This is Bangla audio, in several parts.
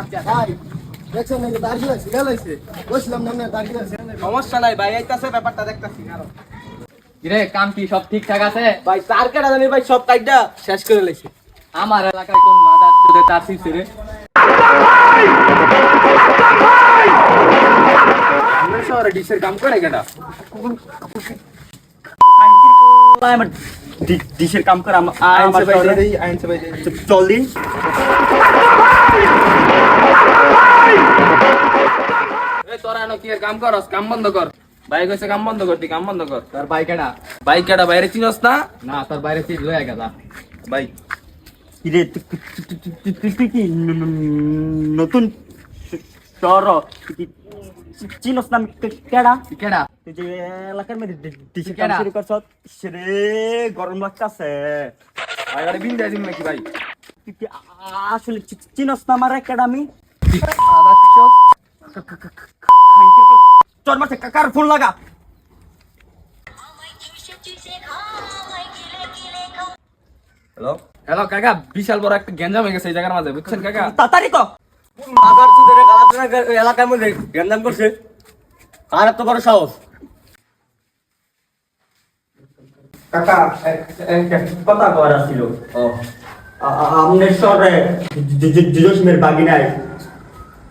আচ্ছা ভাই দেখছেন নাকি দাঁড়িয়ে আছে গেলাইছে বসলাম না দাঁড়িয়ে আছে সমস্যা নাই ভাই, আইতাছে ব্যাপারটা দেখতাছি। কিরে কাম কি সব ঠিকঠাক আছে? ভাই তার কেটা জানি ভাই সব কাইটা শেষ করে লাইছে। আমার এলাকায় কোন মাদার চোদে তার শিখছে রে? আমরা শহরে ডিশের কাম করে কেটা? আমার ডিশের কাম করে আমার আইনসে ভাই চল দিন। এই তোরা এনো কি এর কাম করস? কাম বন্ধ কর। ভাই কইছে কাম বন্ধ কর, তুই কাম বন্ধ কর। তোর ভাই কেডা? ভাই কেটা বাইরে চিনস না? না তোর বাইরে চিজ লয়ে গেলা। ভাই কিরে তুই কি নতুন শহর চিনস না? কেডা তুই কেডা? তুই যে এলাকার মধ্যে ডিশের কাম কেডা? শুরু করছ সেরে গরম লাগতাছে। ভাই আরে বিন দেয় নাকি ভাই? তুই কি আসলে চিনস না আমার কেডা? আমি চল মারছে কাকার ফোন লাগা। হ্যালো হ্যালো কাকা, বিশাল বড় একটা গ্যাঞ্জাম হয়ে গেছে এই জায়গার মাঝে, বুঝছেন কাকা? তাড়াতাড়ি তো মাদার চুদের গালাতরা এলাকার মধ্যে গেন্দাম করছে আর এত বড় সাহস কাকা কথা কর আসছিল। আমনের শহরে জিজসমের বাগিনায়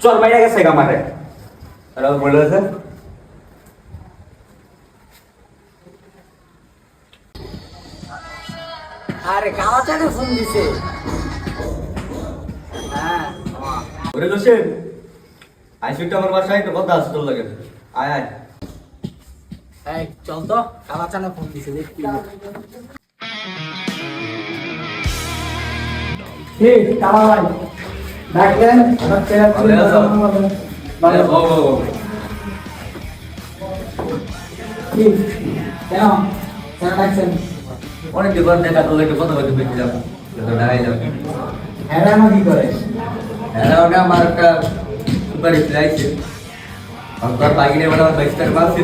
চল মাইরা গেছে আমারে। আর বলেছে আরে গালাচারে ফোন দিছে। হ্যাঁ ওরে জোসেফ আইসিটা আমার বাসায় তো কথা আছে তোর লাগে। আয় আয় এই চল তো গালাচারে ফোন দিছে দেখি এই কালা ভাই ডাকলেন আমার চেয়ার ভালো আছো? ভালো ও কি কেন কেন ডাকছেন অনেক দিন দেখা তোর একটু কথা বলতে পেরেছিলাম, দাঁড়াই যাবে। হ্যাঁ কি করে হ্যাঁ ওটা আমার একটা সুপারিশ চাইছে, আমার বাগিনে বলে আমার 22 টাকা পাচ্ছি।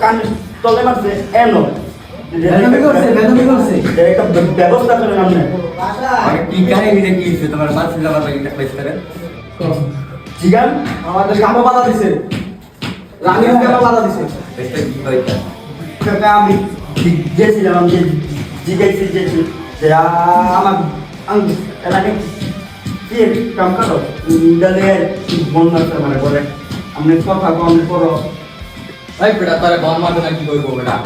কান তলে মারছে এনো বেদমি করছে একটা ব্যবস্থা করে নামনে আমি কি কাহিনী দেখি তোমার পাচ্ছি আমার বাগিনে 22 টাকা। জিগান আমাদের কামো বাধা দিছে রানীও কামো বাধা দিছে 22 টাকা কি কইতা? কাকা আমি গেছিলাম, আমি জিজ্ঞাসি যে আমার এলাকায় কি কাম করো ডালে মন মারতে মানে করে আমি কথা কম করো। ওই বেটা তোরে বল মারবে না কি কইবো বেটা?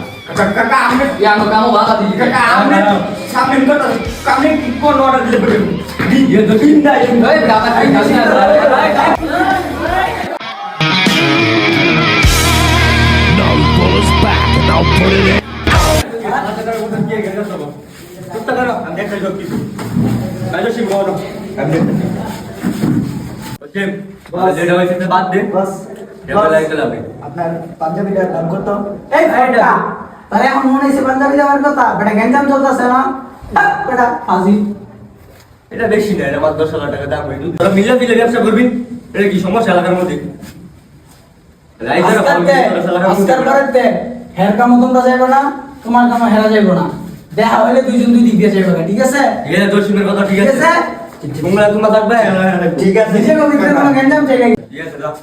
কাকা আমি ইয়ানো কামো বাধা দিলি কাকা আমি সামনে কথা কামে কি কোন অর্ডার দিতে পারি ইয়ে তো চিন্তা এই বেটা আমার খাই খাস না। আমি দেখতে যাচ্ছি রাজস্বী বড় আমি দেখতে যেটা হয়েছে বাদ দে, বাস এবার লাগতে যাবে। আপনার পাঞ্জাবিটার দাম কত? এই বেটা তারে এখন মনে হইছে পাঞ্জাবি দেওয়ার কথা বেটা গেঞ্জাম চলতেছে না বেটা ফাজি এটা বেশি না, এটা মাত্র 10,000 টাকা দাম হইলো। তোরা মিলে মিলে ব্যবসা করবি, এটা কি সমস্যা এলাকার মধ্যে? আজকাল করেতে হের কামও তোমরা যাইবো না, তোমার কামও হেরা যাইবো না, দেখা হইলে দুইজন দুই দিক দিয়ে যাইবো ঠিক আছে? ঠিক আছে, দর্শনের কথা ঠিক ঠিক আছে। আছে তোমরা থাকবে, ঠিক আছে নিজে কবি কোনো গেঞ্জাম চাই ঠিক আছে, যাও।